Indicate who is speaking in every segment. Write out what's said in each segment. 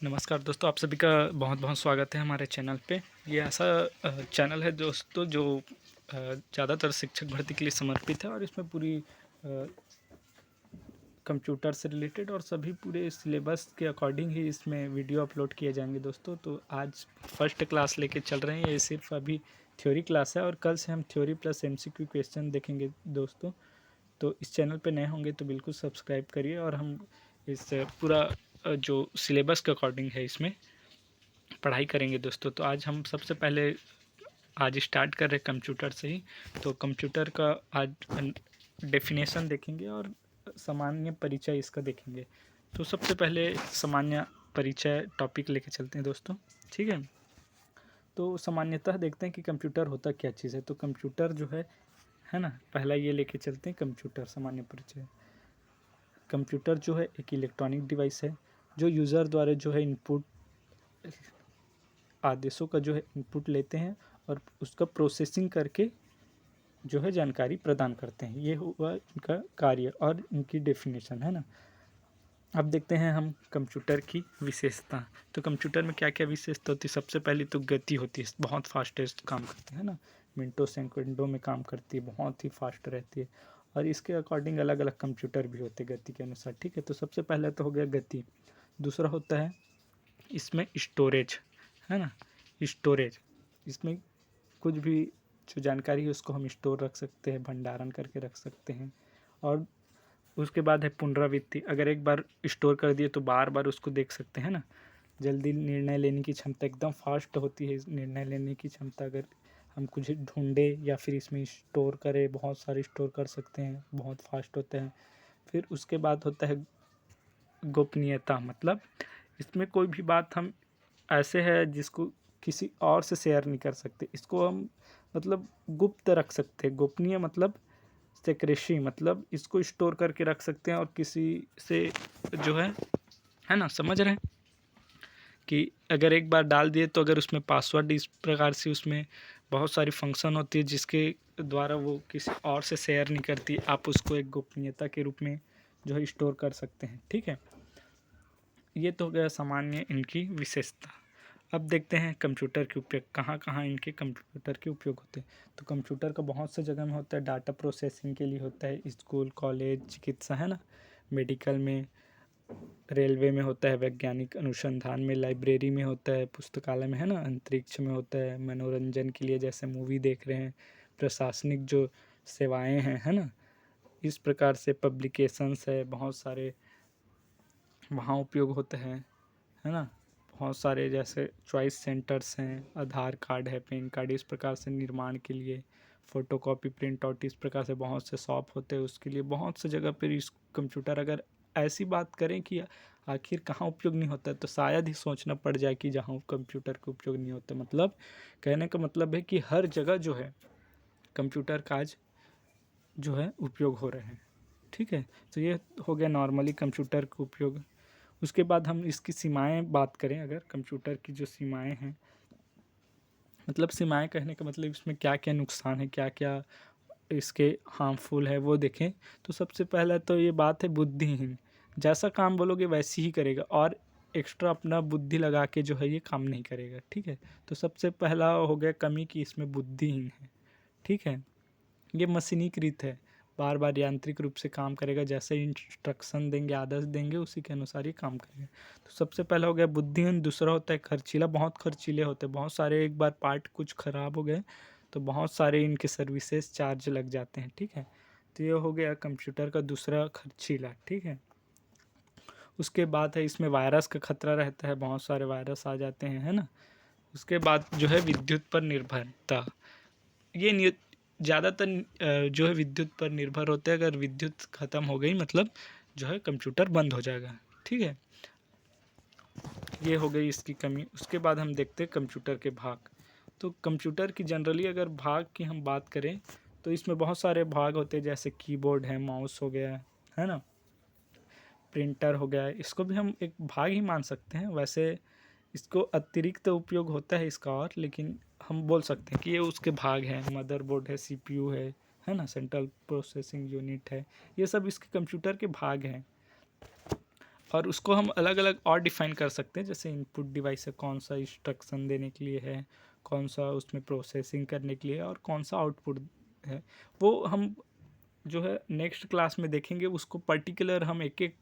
Speaker 1: नमस्कार दोस्तों, आप सभी का बहुत बहुत स्वागत है हमारे चैनल पे। ये ऐसा चैनल है दोस्तों जो ज़्यादातर शिक्षक भर्ती के लिए समर्पित है और इसमें पूरी कंप्यूटर से रिलेटेड और सभी पूरे सिलेबस के अकॉर्डिंग ही इसमें वीडियो अपलोड किए जाएंगे दोस्तों। तो आज फर्स्ट क्लास लेके चल रहे हैं, ये सिर्फ अभी थ्योरी क्लास है और कल से हम थ्योरी प्लस एमसीक्यू क्वेश्चन देखेंगे दोस्तों। तो इस चैनल पे नए होंगे तो बिल्कुल सब्सक्राइब करिए और हम इस पूरा जो सिलेबस के अकॉर्डिंग है इसमें पढ़ाई करेंगे दोस्तों। तो आज हम सबसे पहले आज स्टार्ट कर रहे हैं कंप्यूटर से ही। तो कंप्यूटर का आज डेफिनेशन देखेंगे और सामान्य परिचय इसका देखेंगे। तो सबसे पहले सामान्य परिचय टॉपिक लेके चलते हैं दोस्तों, ठीक है। तो सामान्यतः देखते हैं कि कंप्यूटर होता क्या चीज़ है। तो कंप्यूटर जो है ना, पहला ये लेके चलते हैं कंप्यूटर सामान्य परिचय। कंप्यूटर जो है एक इलेक्ट्रॉनिक डिवाइस है जो यूज़र द्वारा जो है इनपुट आदेशों का जो है इनपुट लेते हैं और उसका प्रोसेसिंग करके जो है जानकारी प्रदान करते हैं। ये हुआ इनका कार्य और इनकी डेफिनेशन, है ना। अब देखते हैं हम कंप्यूटर की विशेषता। तो कंप्यूटर में क्या क्या विशेषता होती है। सबसे पहली तो गति होती है, बहुत फास्टेस्ट काम करते हैं ना, मिनटों सेकंडों में काम करती है, बहुत ही फास्ट रहती है। और इसके अकॉर्डिंग अलग अलग कंप्यूटर भी होते हैं गति के अनुसार, ठीक है। तो सबसे पहले तो हो गया गति। दूसरा होता है इसमें स्टोरेज, है ना, स्टोरेज। इसमें कुछ भी जो जानकारी है उसको हम स्टोर रख सकते हैं, भंडारण करके रख सकते हैं। और उसके बाद है पुनरावृत्ति। अगर एक बार स्टोर कर दिए तो बार बार उसको देख सकते हैं ना। जल्दी निर्णय लेने की क्षमता, एकदम फास्ट होती है निर्णय लेने की क्षमता। अगर हम कुछ ढूंढे या फिर इसमें स्टोर करें, बहुत सारे स्टोर कर सकते हैं, बहुत फास्ट होते हैं। फिर उसके बाद होता है गोपनीयता, मतलब इसमें कोई भी बात हम ऐसे है जिसको किसी और से शेयर नहीं कर सकते, इसको हम मतलब गुप्त रख सकते हैं। गोपनीय मतलब सेक्रेसी, मतलब इसको स्टोर करके रख सकते हैं और किसी से जो है ना, समझ रहे हैं कि अगर एक बार डाल दिए तो अगर उसमें पासवर्ड इस प्रकार से उसमें बहुत सारी फंक्शन होती है जिसके द्वारा वो किसी और से शेयर नहीं करती, आप उसको एक गोपनीयता के रूप में जो है स्टोर कर सकते हैं, ठीक है। ये तो हो गया सामान्य इनकी विशेषता। अब देखते हैं कंप्यूटर के उपयोग, कहाँ कहाँ इनके कंप्यूटर के उपयोग होते हैं। तो कंप्यूटर का बहुत से जगह में होता है, डाटा प्रोसेसिंग के लिए होता है, स्कूल कॉलेज चिकित्सा, है ना, मेडिकल में, रेलवे में होता है, वैज्ञानिक अनुसंधान में, लाइब्रेरी में होता है, पुस्तकालय में, है ना, अंतरिक्ष में होता है, मनोरंजन के लिए जैसे मूवी देख रहे हैं, प्रशासनिक जो सेवाएं हैं, है ना, इस प्रकार से पब्लिकेशंस है, बहुत सारे वहाँ उपयोग होते हैं, है ना। बहुत सारे जैसे चॉइस सेंटर्स हैं, आधार कार्ड है, पैन कार्ड, इस प्रकार से निर्माण के लिए, फ़ोटोकॉपी प्रिंट आउट, इस प्रकार से बहुत से शॉप होते हैं उसके लिए। बहुत से जगह पर इस कंप्यूटर, अगर ऐसी बात करें कि आखिर कहाँ उपयोग नहीं होता है तो शायद ही सोचना पड़ जाए कि जहाँ कंप्यूटर का उपयोग नहीं होता। मतलब कहने का मतलब है कि हर जगह जो है कंप्यूटर का आज जो है उपयोग हो रहे हैं, ठीक है। तो ये हो गया नॉर्मली कंप्यूटर का उपयोग। उसके बाद हम इसकी सीमाएं बात करें, अगर कंप्यूटर की जो सीमाएं हैं, मतलब सीमाएं कहने का मतलब इसमें क्या क्या नुकसान है, क्या क्या इसके हार्मफुल है वो देखें। तो सबसे पहला तो ये बात है बुद्धिहीन, जैसा काम बोलोगे वैसे ही करेगा और एक्स्ट्रा अपना बुद्धि लगा के जो है ये काम नहीं करेगा, ठीक है। तो सबसे पहला हो गया कमी कि इसमें बुद्धिहीन है, ठीक है। ये मशीनीकृत है, बार बार यांत्रिक रूप से काम करेगा, जैसे इंस्ट्रक्शन देंगे, आदेश देंगे, उसी के अनुसार ही काम करेगा। तो सबसे पहला हो गया बुद्धिहीन। दूसरा होता है खर्चीला, बहुत खर्चीले होते हैं, बहुत सारे एक बार पार्ट कुछ ख़राब हो गए तो बहुत सारे इनके सर्विसेज चार्ज लग जाते हैं, ठीक है। तो ये हो गया कंप्यूटर का दूसरा खर्चीला, ठीक है। उसके बाद है इसमें वायरस का खतरा रहता है, बहुत सारे वायरस आ जाते हैं, है ना। उसके बाद जो है विद्युत पर निर्भरता, ये ज़्यादातर जो है विद्युत पर निर्भर होते हैं। अगर विद्युत ख़त्म हो गई मतलब जो है कंप्यूटर बंद हो जाएगा, ठीक है। ये हो गई इसकी कमी। उसके बाद हम देखते हैं कंप्यूटर के भाग। तो कंप्यूटर की जनरली अगर भाग की हम बात करें तो इसमें बहुत सारे भाग होते हैं, जैसे कीबोर्ड है, माउस हो गया है ना, प्रिंटर हो गया, इसको भी हम एक भाग ही मान सकते हैं। वैसे इसको अतिरिक्त उपयोग होता है इसका और, लेकिन हम बोल सकते हैं कि ये उसके भाग हैं। मदरबोर्ड है, सीपीयू है ना, सेंट्रल प्रोसेसिंग यूनिट है, ये सब इसके कंप्यूटर के भाग हैं। और उसको हम अलग अलग और डिफाइन कर सकते हैं, जैसे इनपुट डिवाइस है, कौन सा इंस्ट्रक्शन देने के लिए है, कौन सा उसमें प्रोसेसिंग करने के लिए है, और कौन सा आउटपुट है। वो हम जो है नेक्स्ट क्लास में देखेंगे, उसको पर्टिकुलर हम एक एक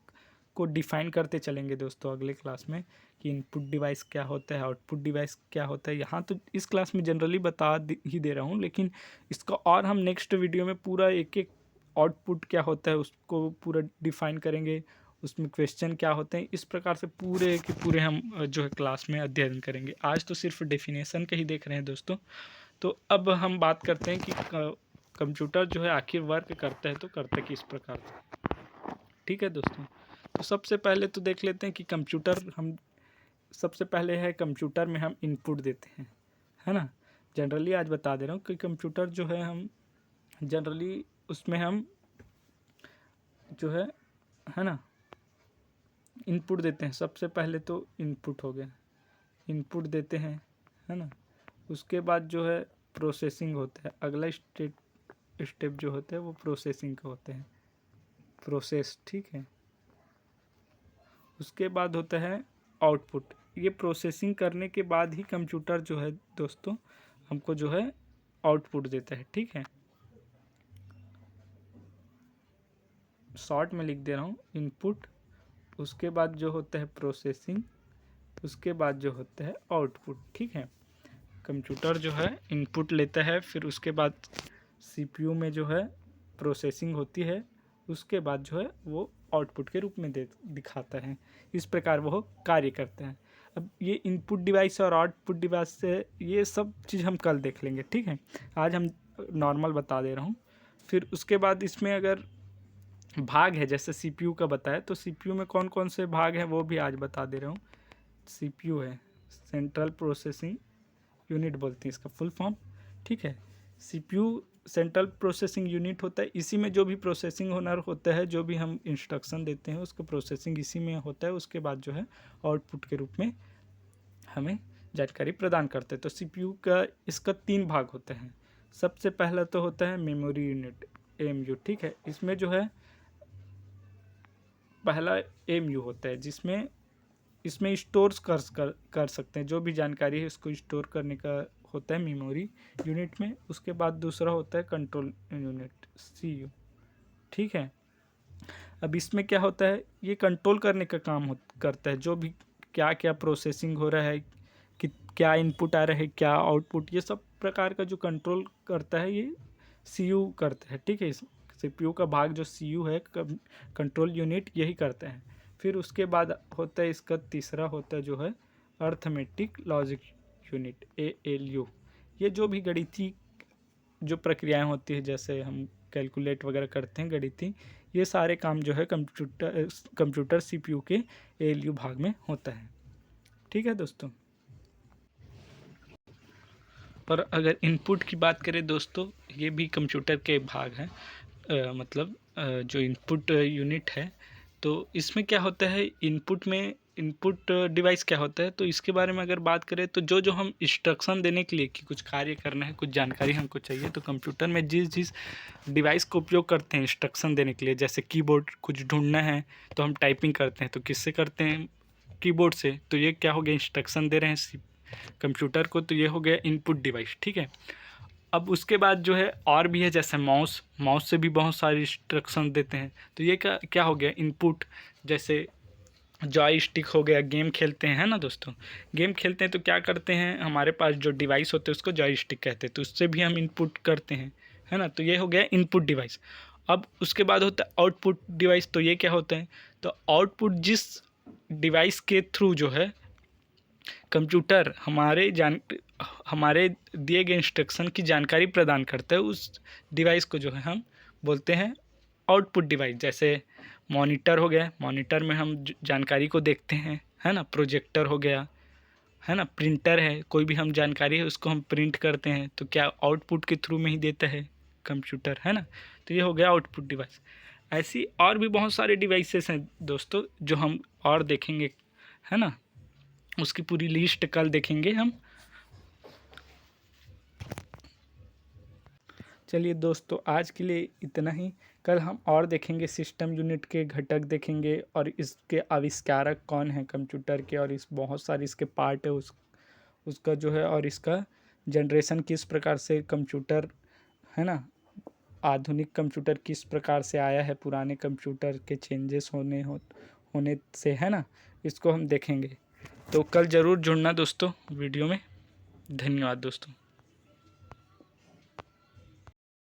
Speaker 1: को डिफाइन करते चलेंगे दोस्तों अगले क्लास में, कि इनपुट डिवाइस क्या होता है, आउटपुट डिवाइस क्या होता है। यहाँ तो इस क्लास में जनरली बता ही दे रहा हूँ, लेकिन इसका और हम नेक्स्ट वीडियो में पूरा एक एक आउटपुट क्या होता है उसको पूरा डिफाइन करेंगे, उसमें क्वेश्चन क्या होते हैं, इस प्रकार से पूरे के पूरे हम जो है क्लास में अध्ययन करेंगे। आज तो सिर्फ डेफिनेशन का ही देख रहे हैं दोस्तों। तो अब हम बात करते हैं कि कंप्यूटर जो है आखिर वर्क करता है तो करता किस प्रकार से। ठीक है दोस्तों, तो सबसे पहले तो देख लेते हैं कि कंप्यूटर, हम सबसे पहले है कंप्यूटर में हम इनपुट देते हैं, है ना। जनरली आज बता दे रहा हूँ कि कंप्यूटर जो है हम जनरली उसमें हम जो है ना, इनपुट देते हैं। सबसे पहले तो इनपुट हो गया, इनपुट देते हैं, है ना। उसके बाद जो है प्रोसेसिंग होता है, अगला स्टेप जो होता है वो प्रोसेसिंग का होता है, प्रोसेस, ठीक है। उसके बाद होता है आउटपुट। ये प्रोसेसिंग करने के बाद ही कंप्यूटर जो है दोस्तों हमको जो है आउटपुट देता है, ठीक है। शॉर्ट में लिख दे रहा हूँ, इनपुट, उसके बाद जो होता है प्रोसेसिंग, उसके बाद जो होता है आउटपुट, ठीक है। कंप्यूटर जो है इनपुट लेता है, फिर उसके बाद सीपीयू में जो है प्रोसेसिंग होती है, उसके बाद जो है वो आउटपुट के रूप में दिखाता है। इस प्रकार वो कार्य करते हैं। अब ये इनपुट डिवाइस और आउटपुट डिवाइस से ये सब चीज़ हम कल देख लेंगे, ठीक है। आज हम नॉर्मल बता दे रहा हूँ। फिर उसके बाद इसमें अगर भाग है, जैसे सीपीयू का बताया, तो सीपीयू में कौन कौन से भाग हैं वो भी आज बता दे रहा हूँ। सीपीयू है, सेंट्रल प्रोसेसिंग यूनिट बोलते हैं इसका फुल फॉर्म, ठीक है। सीपीयू सेंट्रल प्रोसेसिंग यूनिट होता है, इसी में जो भी प्रोसेसिंग होना होता है, जो भी हम इंस्ट्रक्शन देते हैं उसका प्रोसेसिंग इसी में होता है। उसके बाद जो है आउटपुट के रूप में हमें जानकारी प्रदान करते हैं। तो सीपीयू का इसका 3 भाग होते हैं। सबसे पहला तो होता है मेमोरी यूनिट, एएमयू, ठीक है। इसमें जो है पहला एएमयू होता है, जिसमें इसमें स्टोर कर सकते हैं जो भी जानकारी है, उसको स्टोर करने का होता है मेमोरी यूनिट में। उसके बाद दूसरा होता है कंट्रोल यूनिट, सीयू, ठीक है। अब इसमें क्या होता है, ये कंट्रोल करने का काम करता है, जो भी क्या क्या प्रोसेसिंग हो रहा है, कि क्या इनपुट आ रहा है, क्या आउटपुट, ये सब प्रकार का जो कंट्रोल करता है ये सीयू करता है, ठीक है। सीपीयू का भाग जो सीयू है, कंट्रोल यूनिट, यही करता है। फिर उसके बाद होता है इसका तीसरा होता है जो है अर्थमेटिक लॉजिक यूनिट, एएलयू। ये जो भी गणितीय जो प्रक्रियाएं होती है, जैसे हम कैलकुलेट वगैरह करते हैं गणितीय, ये सारे काम जो है कंप्यूटर सीपीयू के एएलयू भाग में होता है, ठीक है दोस्तों। और अगर इनपुट की बात करें दोस्तों, ये भी कंप्यूटर के भाग हैं, मतलब जो इनपुट यूनिट है, तो इसमें क्या होता है, इनपुट में इनपुट डिवाइस क्या होता है, तो इसके बारे में अगर बात करें तो जो जो हम इंस्ट्रक्शन देने के लिए कि कुछ कार्य करना है, कुछ जानकारी हमको चाहिए, तो कंप्यूटर में जिस जिस डिवाइस का उपयोग करते हैं इंस्ट्रक्शन देने के लिए, जैसे कीबोर्ड, कुछ ढूंढना है तो हम टाइपिंग करते हैं, तो किससे करते हैं, कीबोर्ड से। तो ये क्या हो गया, इंस्ट्रक्शन दे रहे हैं कंप्यूटर को, तो ये हो गया इनपुट डिवाइस, ठीक है। अब उसके बाद जो है और भी है, जैसे माउस, माउस से भी बहुत सारे इंस्ट्रक्शन देते हैं, तो ये क्या क्या हो गया, इनपुट। जैसे जॉयस्टिक हो गया, गेम खेलते हैं, है ना दोस्तों, गेम खेलते हैं तो क्या करते हैं, हमारे पास जो डिवाइस होते हैं उसको जॉयस्टिक कहते हैं, तो उससे भी हम इनपुट करते हैं, है ना। तो ये हो गया इनपुट डिवाइस। अब उसके बाद होता है आउटपुट डिवाइस, तो ये क्या होता है, तो आउटपुट जिस डिवाइस के थ्रू जो है कंप्यूटर हमारे दिए गए इंस्ट्रक्शन की जानकारी प्रदान करता है, उस डिवाइस को जो है हम बोलते हैं आउटपुट डिवाइस। जैसे मॉनिटर हो गया, मॉनिटर में हम जानकारी को देखते हैं, है ना। प्रोजेक्टर हो गया, है ना। प्रिंटर है, कोई भी हम जानकारी है उसको हम प्रिंट करते हैं, तो क्या आउटपुट के थ्रू में ही देता है कंप्यूटर, है ना। तो ये हो गया आउटपुट डिवाइस। ऐसी और भी बहुत सारे डिवाइसेस हैं दोस्तों जो हम और देखेंगे, है ना। उसकी पूरी लिस्ट कल देखेंगे हम। चलिए दोस्तों, आज के लिए इतना ही। कल हम और देखेंगे सिस्टम यूनिट के घटक देखेंगे और इसके आविष्कारक कौन है कंप्यूटर के, और इस बहुत सारे इसके पार्ट है उसका जो है, और इसका जनरेशन किस प्रकार से कंप्यूटर है ना, आधुनिक कंप्यूटर किस प्रकार से आया है पुराने कंप्यूटर के चेंजेस होने से, है ना, इसको हम देखेंगे। तो कल ज़रूर जुड़ना दोस्तों वीडियो में। धन्यवाद दोस्तों।